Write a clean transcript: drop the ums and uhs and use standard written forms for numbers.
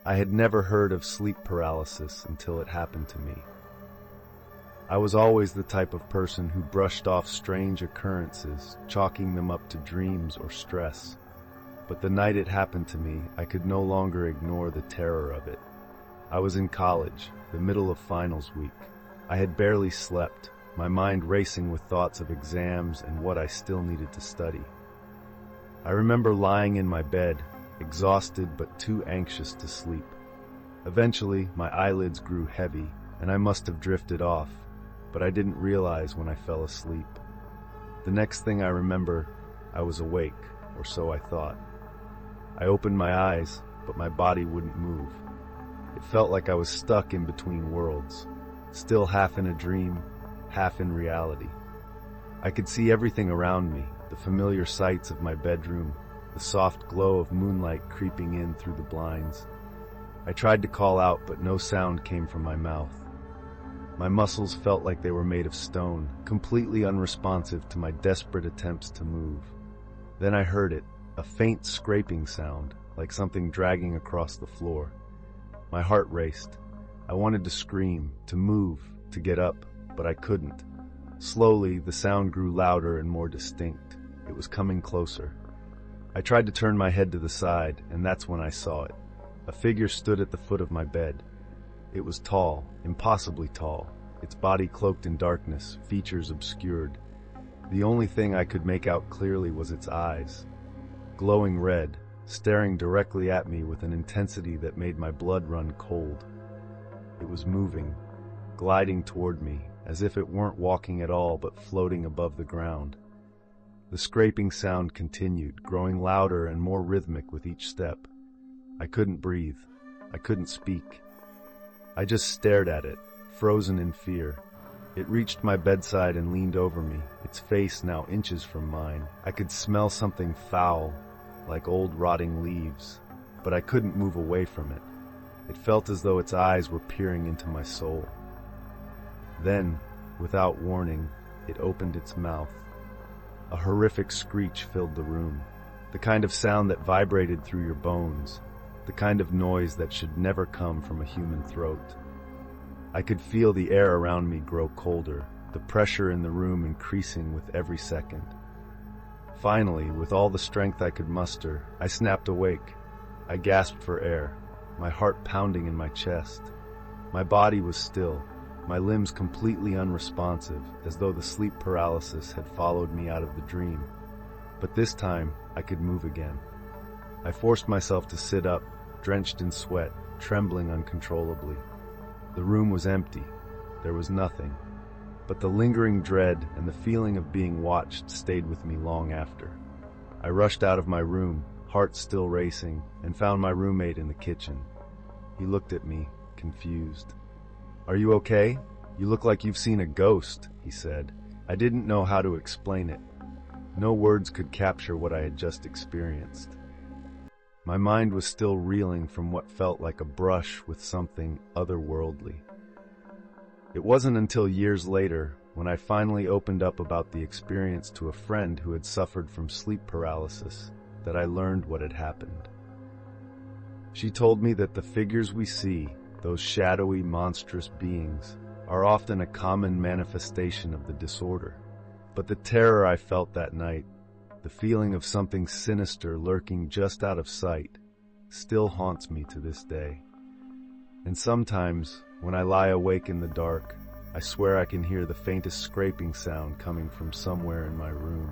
I had never heard of sleep paralysis until it happened to me. I was always the type of person who brushed off strange occurrences, chalking them up to dreams or stress. But the night it happened to me, I could no longer ignore the terror of it. I was in college, the middle of finals week. I had barely slept, my mind racing with thoughts of exams and what I still needed to study. I remember lying in my bed, exhausted but too anxious to sleep. Eventually, my eyelids grew heavy, and I must have drifted off, but I didn't realize when I fell asleep. The next thing I remember, I was awake, or so I thought. I opened my eyes, but my body wouldn't move. It felt like I was stuck in between worlds, still half in a dream, half in reality. I could see everything around me, the familiar sights of my bedroom, the soft glow of moonlight creeping in through the blinds. I tried to call out, but no sound came from my mouth. My muscles felt like they were made of stone, completely unresponsive to my desperate attempts to move. Then I heard it, a faint scraping sound, like something dragging across the floor. My heart raced. I wanted to scream, to move, to get up, but I couldn't. Slowly, the sound grew louder and more distinct. It was coming closer. I tried to turn my head to the side, and that's when I saw it. A figure stood at the foot of my bed. It was tall, impossibly tall, its body cloaked in darkness, features obscured. The only thing I could make out clearly was its eyes, glowing red, staring directly at me with an intensity that made my blood run cold. It was moving, gliding toward me, as if it weren't walking at all but floating above the ground. The scraping sound continued, growing louder and more rhythmic with each step. I couldn't breathe. I couldn't speak. I just stared at it, frozen in fear. It reached my bedside and leaned over me, its face now inches from mine. I could smell something foul, like old rotting leaves, but I couldn't move away from it. It felt as though its eyes were peering into my soul. Then, without warning, it opened its mouth. A horrific screech filled the room, the kind of sound that vibrated through your bones, the kind of noise that should never come from a human throat. I could feel the air around me grow colder, the pressure in the room increasing with every second. Finally, with all the strength I could muster, I snapped awake. I gasped for air, my heart pounding in my chest. My body was still, my limbs completely unresponsive, as though the sleep paralysis had followed me out of the dream. But this time, I could move again. I forced myself to sit up, drenched in sweat, trembling uncontrollably. The room was empty. There was nothing. But the lingering dread and the feeling of being watched stayed with me long after. I rushed out of my room, heart still racing, and found my roommate in the kitchen. He looked at me, confused. "Are you okay? You look like you've seen a ghost," he said. I didn't know how to explain it. No words could capture what I had just experienced. My mind was still reeling from what felt like a brush with something otherworldly. It wasn't until years later, when I finally opened up about the experience to a friend who had suffered from sleep paralysis, that I learned what had happened. She told me that the figures we see, those shadowy, monstrous beings, are often a common manifestation of the disorder. But the terror I felt that night, the feeling of something sinister lurking just out of sight, still haunts me to this day. And sometimes, when I lie awake in the dark, I swear I can hear the faintest scraping sound coming from somewhere in my room.